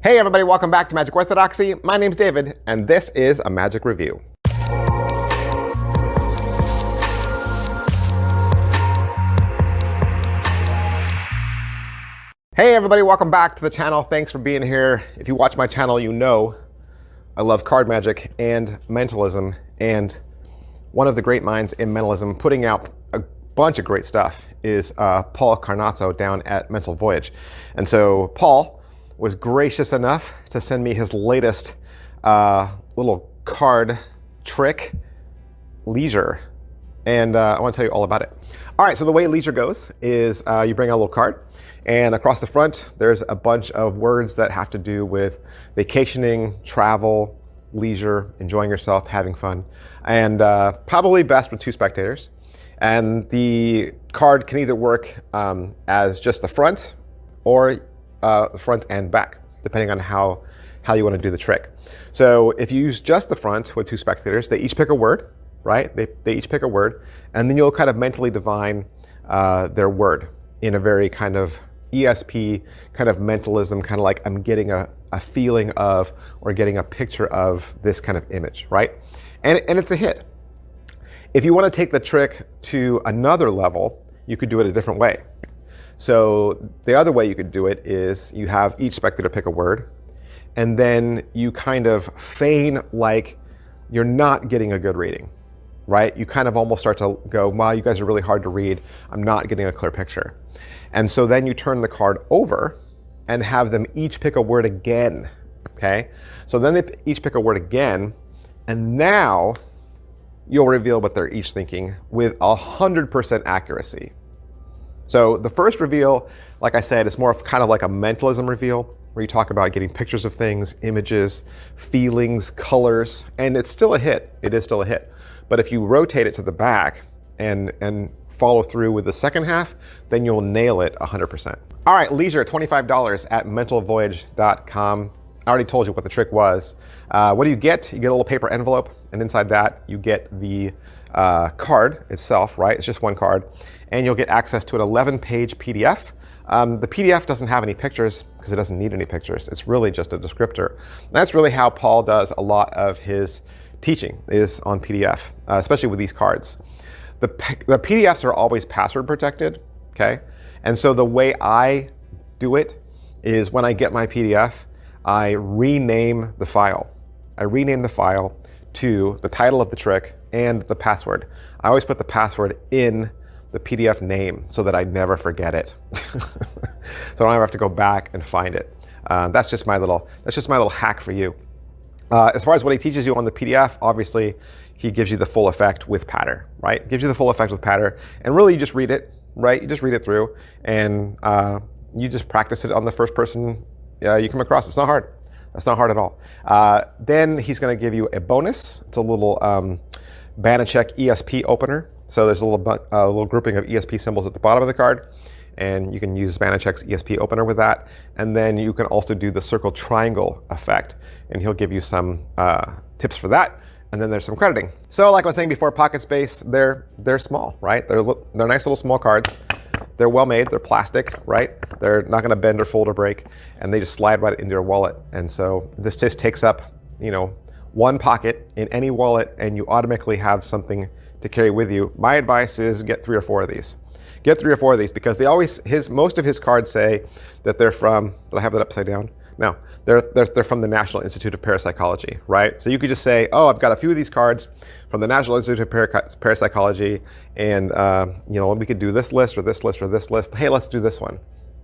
Hey everybody, welcome back to Magic Orthodoxy. My name's David, and this is a Magic Review. Hey everybody, welcome back to the channel. Thanks for being here. If you watch my channel, you know I love card magic and mentalism, and one of the great minds in mentalism putting out a bunch of great stuff is Paul Carnazzo down at Mental Voyage. And so Paul was gracious enough to send me his latest little card trick, Leisure, and I want to tell you all about it. All right, so the way Leisure goes is you bring out a little card, and across the front there's a bunch of words that have to do with vacationing, travel, leisure, enjoying yourself, having fun, and probably best with two spectators. And the card can either work as just the front or front and back, depending on how you want to do the trick. So if you use just the front with two spectators, they each pick a word, right? They each pick a word, and then you'll kind of mentally divine their word in a very kind of ESP, kind of mentalism, kind of like I'm getting a feeling of or getting a picture of this kind of image, right? And it's a hit. If you want to take the trick to another level, you could do it a different way. So the other way you could do it is you have each spectator pick a word, and then you kind of feign like you're not getting a good reading, right? You kind of almost start to go, wow, you guys are really hard to read. I'm not getting a clear picture. And so then you turn the card over and have them each pick a word again, okay? So then they each pick a word again, and now you'll reveal what they're each thinking with 100% accuracy. So the first reveal, like I said, is more of kind of like a mentalism reveal, where you talk about getting pictures of things, images, feelings, colors, and it's still a hit. It is still a hit. But if you rotate it to the back and follow through with the second half, then you'll nail it 100%. All right, Leisure, $25 at mentalvoyage.com. I already told you what the trick was. What do you get? You get a little paper envelope, and inside that you get the card itself, right? It's just one card, and you'll get access to an 11-page PDF. The PDF doesn't have any pictures because it doesn't need any pictures. It's really just a descriptor. And that's really how Paul does a lot of his teaching, is on PDF, especially with these cards. The PDFs are always password protected, okay? And so the way I do it is when I get my PDF, I rename the file. I rename the file to the title of the trick and the password. I always put the password in the PDF name so that I never forget it. So I don't ever have to go back and find it. That's just my little hack for you. As far as what he teaches you on the PDF, obviously he gives you the full effect with patter, right? Gives you the full effect with patter, and really you just read it, right? You just read it through, and you just practice it on the first person you come across. It's not hard. That's not hard at all. Then he's going to give you a bonus. It's a little Banachek ESP opener. So there's a little grouping of ESP symbols at the bottom of the card, and you can use Banachek's ESP opener with that. And then you can also do the circle triangle effect, and he'll give you some tips for that. And then there's some crediting. So like I was saying before, pocket space, they're small, right? They're nice little small cards. They're well made, they're plastic, right? They're not gonna bend or fold or break, and they just slide right into your wallet. And so this just takes up, one pocket in any wallet, and you automatically have something to carry with you. My advice is get 3 or 4 of these. Get 3 or 4 of these, because they always, most of his cards say that they're from, did I have that upside down? No, they're from the National Institute of Parapsychology, right? So you could just say, oh, I've got a few of these cards from the National Institute of Parapsychology, and we could do this list or this list or this list. Hey, let's do this one,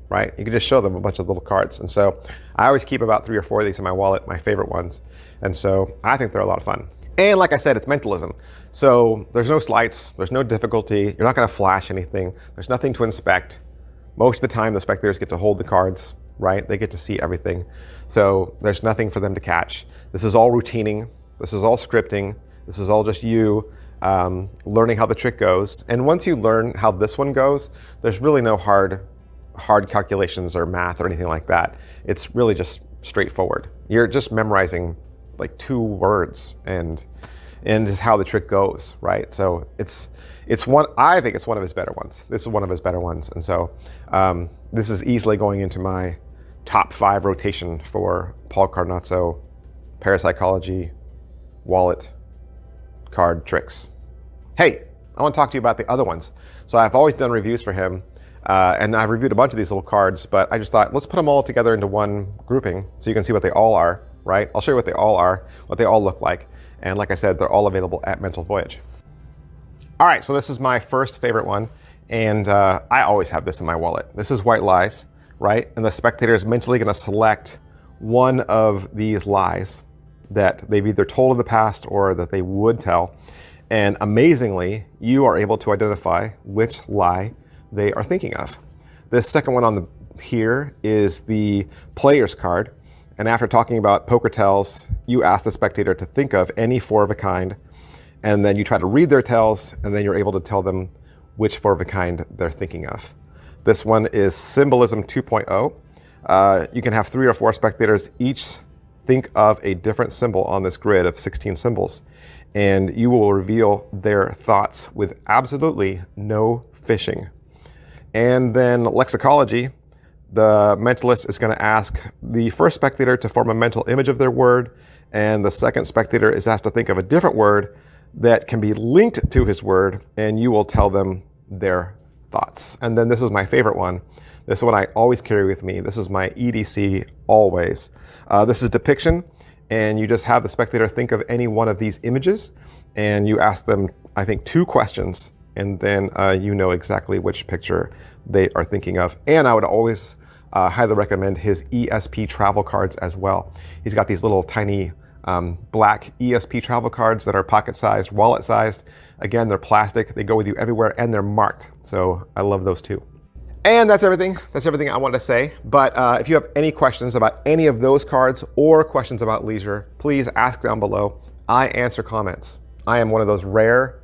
right? You could just show them a bunch of little cards. And so I always keep about 3 or 4 of these in my wallet, my favorite ones. And so I think they're a lot of fun. And like I said, it's mentalism. So there's no sleights, there's no difficulty. You're not gonna flash anything. There's nothing to inspect. Most of the time, the spectators get to hold the cards, right? They get to see everything. So there's nothing for them to catch. This is all routining. This is all scripting. This is all just you learning how the trick goes. And once you learn how this one goes, there's really no hard calculations or math or anything like that. It's really just straightforward. You're just memorizing like 2 words and just how the trick goes, right? So I think it's one of his better ones. This is one of his better ones. And so this is easily going into my top 5 rotation for Paul Carnazzo parapsychology wallet card tricks. Hey, I want to talk to you about the other ones. So I've always done reviews for him, and I've reviewed a bunch of these little cards, but I just thought, let's put them all together into one grouping so you can see what they all are, right? I'll show you what they all are, what they all look like. And like I said, they're all available at Mental Voyage. All right, so this is my first favorite one, and I always have this in my wallet. This is White Lies, right? And the spectator is mentally gonna select one of these lies that they've either told in the past or that they would tell. And amazingly, you are able to identify which lie they are thinking of. This second one on the here is the player's card. And after talking about poker tells, you ask the spectator to think of any 4 of a kind, and then you try to read their tells, and then you're able to tell them which 4 of a kind they're thinking of. This one is Symbolism 2.0. You can have 3 or 4 spectators each think of a different symbol on this grid of 16 symbols, and you will reveal their thoughts with absolutely no fishing. And then lexicology, the mentalist is going to ask the first spectator to form a mental image of their word, and the second spectator is asked to think of a different word that can be linked to his word, and you will tell them their thoughts. And then this is my favorite one. This one I always carry with me. This is my EDC always. This is depiction, and you just have the spectator think of any one of these images, and you ask them, I think, 2 questions, and then you know exactly which picture they are thinking of. And I would always highly recommend his ESP travel cards as well. He's got these little tiny black ESP travel cards that are pocket-sized, wallet-sized. Again, they're plastic, they go with you everywhere, and they're marked. So I love those too. And that's everything. That's everything I wanted to say. But if you have any questions about any of those cards or questions about leisure, please ask down below. I answer comments. I am one of those rare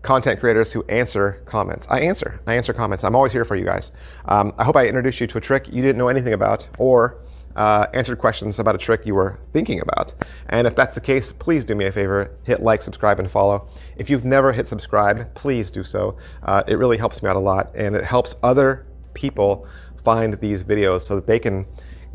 content creators who answer comments. I answer comments. I'm always here for you guys. I hope I introduced you to a trick you didn't know anything about, or answered questions about a trick you were thinking about. And if that's the case, please do me a favor, hit like, subscribe, and follow. If you've never hit subscribe, please do so. It really helps me out a lot, and it helps other people find these videos so that they can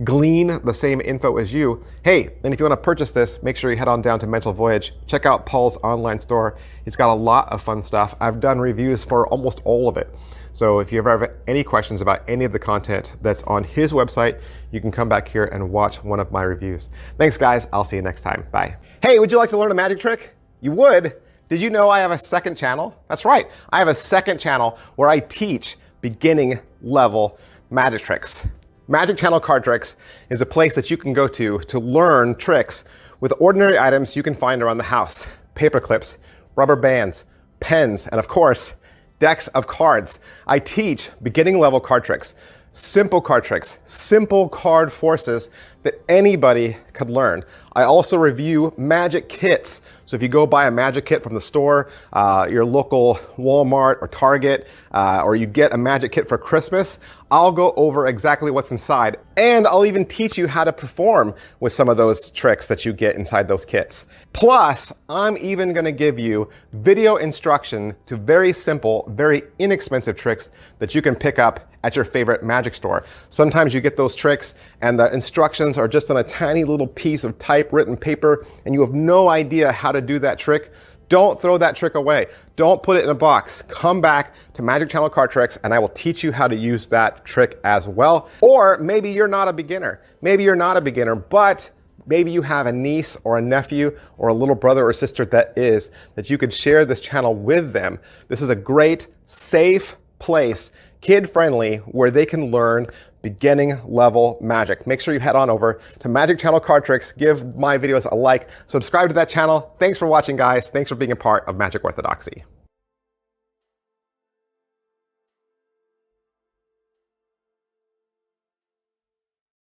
glean the same info as you. Hey, and if you want to purchase this, make sure you head on down to Mental Voyage. Check out Paul's online store. He's got a lot of fun stuff. I've done reviews for almost all of it. So if you ever have any questions about any of the content that's on his website, you can come back here and watch one of my reviews. Thanks, guys. I'll see you next time. Bye. Hey, would you like to learn a magic trick? You would? Did you know I have a second channel? That's right. I have a second channel where I teach beginning level magic tricks. Magic Channel Card Tricks is a place that you can go to learn tricks with ordinary items you can find around the house. Paper clips, rubber bands, pens, and of course, decks of cards. I teach beginning level card tricks, simple card tricks, simple card forces that anybody could learn. I also review magic kits. So if you go buy a magic kit from the store, your local Walmart or Target, or you get a magic kit for Christmas, I'll go over exactly what's inside. And I'll even teach you how to perform with some of those tricks that you get inside those kits. Plus, I'm even gonna give you video instruction to very simple, very inexpensive tricks that you can pick up at your favorite magic store. Sometimes you get those tricks and the instructions are just on a tiny little piece of typewritten paper and you have no idea how to do that trick. Don't throw that trick away. Don't put it in a box. Come back to Magic Channel Card Tricks and I will teach you how to use that trick as well. Or maybe you're not a beginner. Maybe you're not a beginner, but maybe you have a niece or a nephew or a little brother or sister that you could share this channel with them. This is a great, safe place, kid-friendly, where they can learn beginning level magic. Make sure you head on over to Magic Channel Card Tricks, give my videos a like, subscribe to that channel. Thanks for watching, guys. Thanks for being a part of Magic Orthodoxy.